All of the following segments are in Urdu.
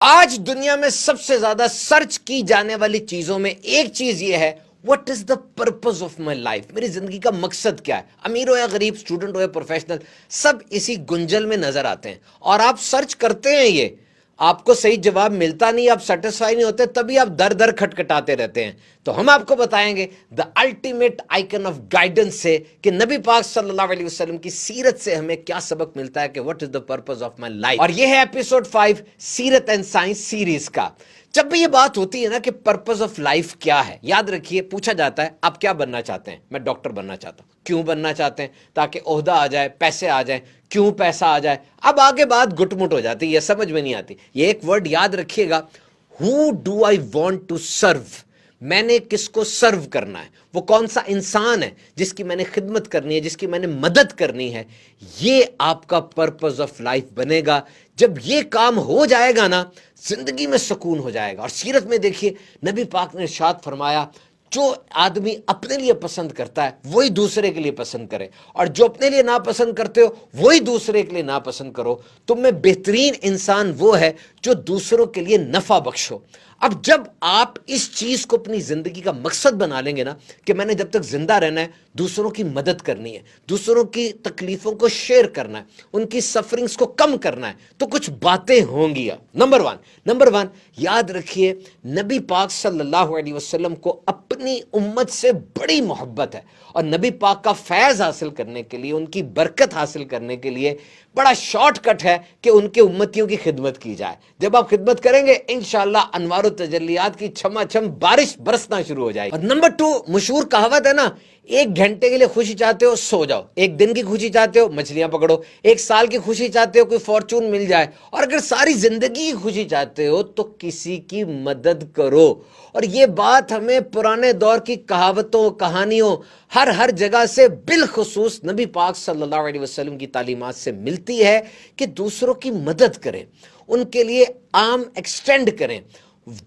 آج دنیا میں سب سے زیادہ سرچ کی جانے والی چیزوں میں ایک چیز یہ ہے، what is the purpose of my life, میری زندگی کا مقصد کیا ہے؟ امیر ہو یا غریب، اسٹوڈنٹ ہو یا پروفیشنل، سب اسی گنجل میں نظر آتے ہیں اور آپ سرچ کرتے ہیں، یہ آپ کو صحیح جواب ملتا نہیں، آپ سیٹسفائی نہیں ہوتے، تبھی آپ در در کھٹکھٹاتے رہتے ہیں۔ تو ہم آپ کو بتائیں گے the ultimate icon of guidance سے کہ نبی پاک صلی اللہ علیہ وسلم کی سیرت سے ہمیں کیا سبق ملتا ہے کہ what is the purpose of my life. اور یہ ہے ایپیسوڈ 5 سیرت اینڈ سائنس سیریز کا۔ جب بھی یہ بات ہوتی ہے نا کہ پرپز آف لائف کیا ہے، یاد رکھیے پوچھا جاتا ہے آپ کیا بننا چاہتے ہیں؟ میں ڈاکٹر بننا چاہتا ہوں۔ کیوں بننا چاہتے ہیں؟ تاکہ عہدہ آ جائے، پیسے آ جائیں۔ کیوں پیسہ آ جائے؟ اب آگے بات گٹ مٹ ہو جاتی ہے، یہ سمجھ میں نہیں آتی۔ یہ ایک ورڈ یاد رکھیے گا، who do I want to serve, میں نے کس کو سرو کرنا ہے، وہ کون سا انسان ہے جس کی میں نے خدمت کرنی ہے، جس کی میں نے مدد کرنی ہے، یہ آپ کا پرپز آف لائف بنے گا۔ جب یہ کام ہو جائے گا نا، زندگی میں سکون ہو جائے گا۔ اور سیرت میں دیکھیے نبی پاک نے ارشاد فرمایا، جو آدمی اپنے لیے پسند کرتا ہے وہی دوسرے کے لیے پسند کرے، اور جو اپنے لیے ناپسند کرتے ہو وہی دوسرے کے لیے ناپسند کرو۔ تم میں بہترین انسان وہ ہے جو دوسروں کے لیے نفع بخشو۔ اب جب آپ اس چیز کو اپنی زندگی کا مقصد بنا لیں گے نا کہ میں نے جب تک زندہ رہنا ہے دوسروں کی مدد کرنی ہے، دوسروں کی تکلیفوں کو شیئر کرنا ہے، ان کی سفرنگز کو کم کرنا ہے، تو کچھ باتیں ہوں گی۔ نمبر ون یاد رکھیے، نبی پاک صلی اللہ علیہ وسلم کو اپنی امت سے بڑی محبت ہے، اور نبی پاک کا فیض حاصل کرنے کے لیے، ان کی برکت حاصل کرنے کے لیے بڑا شارٹ کٹ ہے کہ ان کے امتیوں کی خدمت کی جائے۔ جب آپ خدمت کریں گے انشاءاللہ انوار و تجلیات کی چھما چھم بارش برسنا شروع ہو جائے گی۔ اور نمبر 2، مشہور کہاوت ہے نا، 1 گھنٹے کے لیے خوشی چاہتے ہو سو جاؤ، 1 دن کی خوشی چاہتے ہو مچھلیاں پکڑو، 1 سال کی خوشی چاہتے ہو کوئی فارچون مل جائے، اور اگر ساری زندگی کی خوشی چاہتے ہو تو کسی کی مدد کرو۔ اور یہ بات ہمیں پرانے دور کی کہاوتوں، کہانیوں، ہر جگہ سے، بالخصوص نبی پاک صلی اللہ علیہ وسلم کی تعلیمات سے ملتی ہے کہ دوسروں کی مدد کریں، ان کے لیے آرم ایکسٹینڈ کریں۔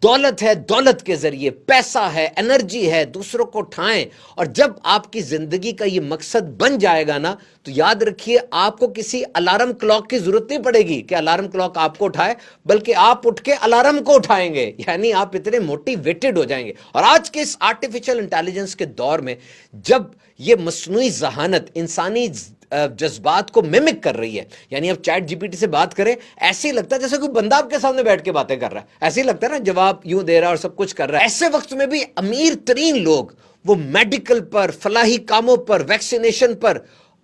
دولت ہے، دولت کے ذریعے، پیسہ ہے، انرجی ہے، دوسروں کو اٹھائیں۔ اور جب آپ کی زندگی کا یہ مقصد بن جائے گا نا، تو یاد رکھیے آپ کو کسی الارم کلاک کی ضرورت نہیں پڑے گی کہ الارم کلاک آپ کو اٹھائے، بلکہ آپ اٹھ کے الارم کو اٹھائیں گے، یعنی آپ اتنے موٹیویٹڈ ہو جائیں گے۔ اور آج کے اس آرٹیفیشل انٹیلیجنس کے دور میں جب یہ مصنوعی ذہانت انسانی جذبات کو میمک کر رہی ہے، یعنی اب چیٹ جی پی ٹی سے بات کریں ایسے ہی لگتا ہے جیسے کوئی بندہ آپ کے سامنے بیٹھ کے باتیں کر رہا ہے، ایسے ہی لگتا ہے نا جواب یوں دے رہا ہے اور سب کچھ کر رہا ہے۔ ایسے وقت میں بھی امیر ترین لوگ وہ میڈیکل پر، فلاحی کاموں پر، ویکسینیشن پر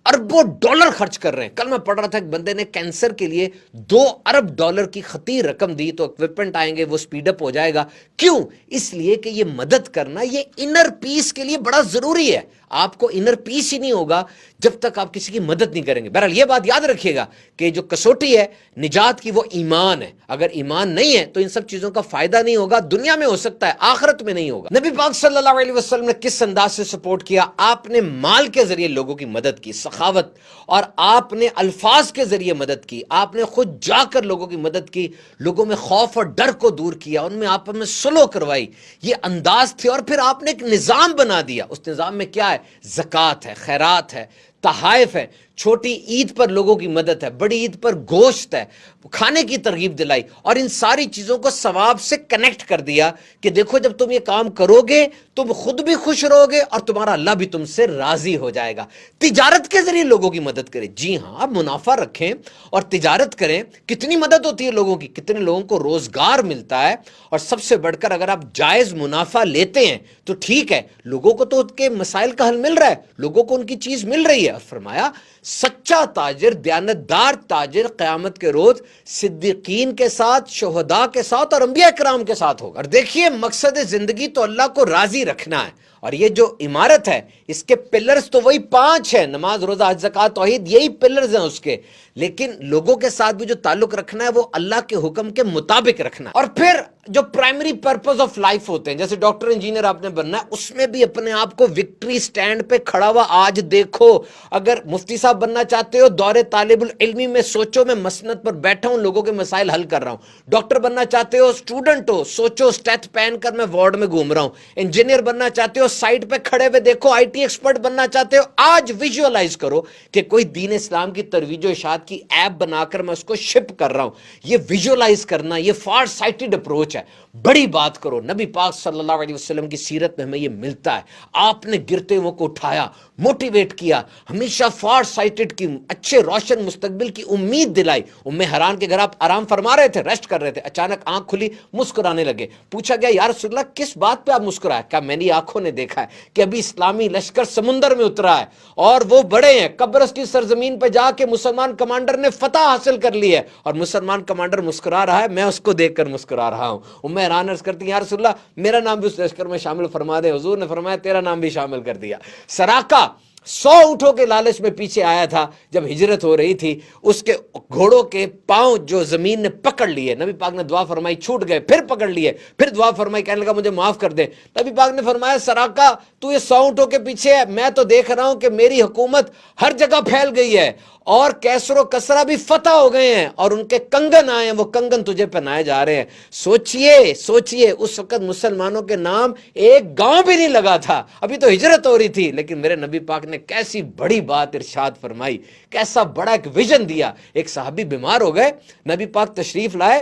اربوں ڈالر خرچ کر رہے ہیں۔ کل میں پڑھ رہا تھا ایک بندے نے کینسر کے لیے $2 ارب کی خطیر رقم دی، تو اکوپمنٹ آئیں گے، وہ سپیڈ اپ ہو جائے گا۔ کیوں؟ اس لیے کہ یہ مدد کرنا یہ انر پیس کے لیے بڑا ضروری ہے۔ آپ کو انر پیس ہی نہیں ہوگا جب تک آپ کسی کی مدد نہیں کریں گے۔ بہرحال یہ بات یاد رکھیے گا کہ جو کسوٹی ہے نجات کی وہ ایمان ہے۔ اگر ایمان نہیں ہے تو ان سب چیزوں کا فائدہ نہیں ہوگا، دنیا میں ہو سکتا ہے آخرت میں نہیں ہوگا۔ نبی پاک صلی اللہ علیہ وسلم نے کس انداز سے سپورٹ کیا؟ آپ نے مال کے ذریعے لوگوں کی مدد کی، سخاوت، اور آپ نے الفاظ کے ذریعے مدد کی، آپ نے خود جا کر لوگوں کی مدد کی، لوگوں میں خوف اور ڈر کو دور کیا، ان میں آپس میں صلح کروائی۔ یہ انداز تھے، اور پھر آپ نے ایک نظام بنا دیا۔ اس نظام میں کیا ہے؟ زکوٰۃ ہے، خیرات ہے، تحائف ہے، چھوٹی عید پر لوگوں کی مدد ہے، بڑی عید پر گوشت ہے، کھانے کی ترغیب دلائی، اور ان ساری چیزوں کو ثواب سے کنیکٹ کر دیا کہ دیکھو جب تم یہ کام کرو گے تم خود بھی خوش رہو گے اور تمہارا اللہ بھی تم سے راضی ہو جائے گا۔ تجارت کے ذریعے لوگوں کی مدد کریں، جی ہاں، آپ منافع رکھیں اور تجارت کریں۔ کتنی مدد ہوتی ہے لوگوں کی، کتنے لوگوں کو روزگار ملتا ہے، اور سب سے بڑھ کر اگر آپ جائز منافع لیتے ہیں تو ٹھیک ہے، لوگوں کو تو ان کے مسائل کا حل مل رہا ہے، لوگوں کو ان کی چیز مل رہی ہے۔ فرمایا سچا تاجر، دیانتدار تاجر قیامت کے روز صدیقین کے ساتھ، شہداء کے ساتھ اور انبیاء کرام کے ساتھ ہوگا۔ اور دیکھیے مقصد زندگی تو اللہ کو راضی رکھنا ہے، اور یہ جو عمارت ہے اس کے پلرز تو وہی 5 ہیں، نماز، روزہ، حج، زکوٰۃ، توحید، یہی پلرز ہیں اس کے، لیکن لوگوں کے ساتھ بھی جو تعلق رکھنا ہے وہ اللہ کے حکم کے مطابق رکھنا ہے۔ اور پھر جو پرائمری پرپز آف لائف ہوتے ہیں، جیسے ڈاکٹر انجینئر آپ نے بننا ہے، اس میں بھی اپنے آپ کو وکٹری سٹینڈ پہ کھڑا ہوا آج دیکھو۔ اگر مفتی صاحب بننا چاہتے ہو، دور طالب العلمی میں سوچو میں مسند پر بیٹھا ہوں، لوگوں کے مسائل حل کر رہا ہوں۔ ڈاکٹر بننا چاہتے ہو، اسٹوڈنٹ ہو، سوچو اسٹیتھ پہن کر میں وارڈ میں گھوم رہا ہوں۔ انجینئر بننا چاہتے ہو، سائٹ پہ کھڑے ہوئے دیکھو آئی ٹی ایکسپرٹ بننا چاہتے ہو, آج ویژوالائز کرو کہ کوئی دین اسلام کی ترویج و اشاعت کی ایپ بنا کر میں اس کو شپ کر رہا ہوں. یہ ویژوالائز کرنا یہ فار سائٹڈ اپروچ ہے. بڑی بات کرو. نبی پاک صلی اللہ علیہ وسلم کی سیرت میں ہمیں یہ ملتا ہے. آپ نے گرتے ہوئے کو اٹھایا, موٹیویٹ کیا, ہمیشہ فار سائٹڈ کی اچھے روشن مستقبل کی امید دلائی. ام حران کے گھر آپ آرام فرما رہے تھے, ریسٹ کر رہے تھے, اچانک آنکھ کھلی, مسکرانے لگے. پوچھا گیا یا رسول اللہ کس بات پہ آپ مسکرائے؟ کہا میری آنکھوں نے دیکھا ہے کہ ابھی اسلامی لشکر سمندر میں اترا ہے اور وہ بڑے ہیں. قبرص کی سرزمین پہ جا کے مسلمان کمانڈر نے فتح حاصل کر لی ہے اور مسلمان کمانڈر مسکرا رہا ہے, میں اس کو دیکھ کر مسکرا رہا ہوں. ام حران عرض کرتی ہیں یا رسول اللہ میرا نام بھی اس لشکر میں شامل فرما دے. حضور نے فرمایا تیرا نام بھی شامل کر دیا. سراقہ 100 اونٹوں کے لالچ میں پیچھے آیا تھا, جب ہجرت ہو رہی تھی اس کے گھوڑوں کے پاؤں جو زمین نے پکڑ لیے, نبی پاک نے دعا فرمائی, چھوٹ گئے, پھر پکڑ لیے, پھر دعا فرمائی, کہنے لگا مجھے معاف کر دے. نبی پاک نے فرمایا سراقہ تو یہ 100 اونٹوں کے پیچھے ہے, میں تو دیکھ رہا ہوں کہ میری حکومت ہر جگہ پھیل گئی ہے اور کیسر و کسرا بھی فتح ہو گئے ہیں اور ان کے کنگن آئے ہیں, وہ کنگن تجھے پہنائے جا رہے ہیں. سوچئے اس وقت مسلمانوں کے نام ایک گاؤں بھی نہیں لگا تھا, ابھی تو ہجرت ہو رہی تھی, لیکن میرے نبی پاک نے کیسی بڑی بات ارشاد فرمائی, کیسا بڑا ایک ویژن دیا. ایک صحابی بیمار ہو گئے, نبی پاک تشریف لائے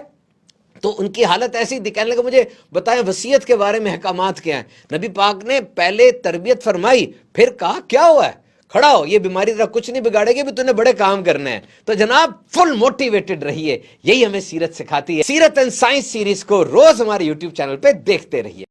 تو ان کی حالت ایسی تھی, کہنے لگا مجھے بتائیں وصیت کے بارے میں احکامات کیا ہیں. نبی پاک نے پہلے تربیت فرمائی, پھر کہا کیا ہوا ہے, کھڑا ہو, یہ بیماری ذرا کچھ نہیں بگاڑے گی, بھی تو نے بڑے کام کرنے ہیں. تو جناب فل موٹیویٹڈ رہیے, یہی ہمیں سیرت سکھاتی ہے. سیرت اینڈ سائنس سیریز کو روز ہمارے یوٹیوب چینل پہ دیکھتے رہیے.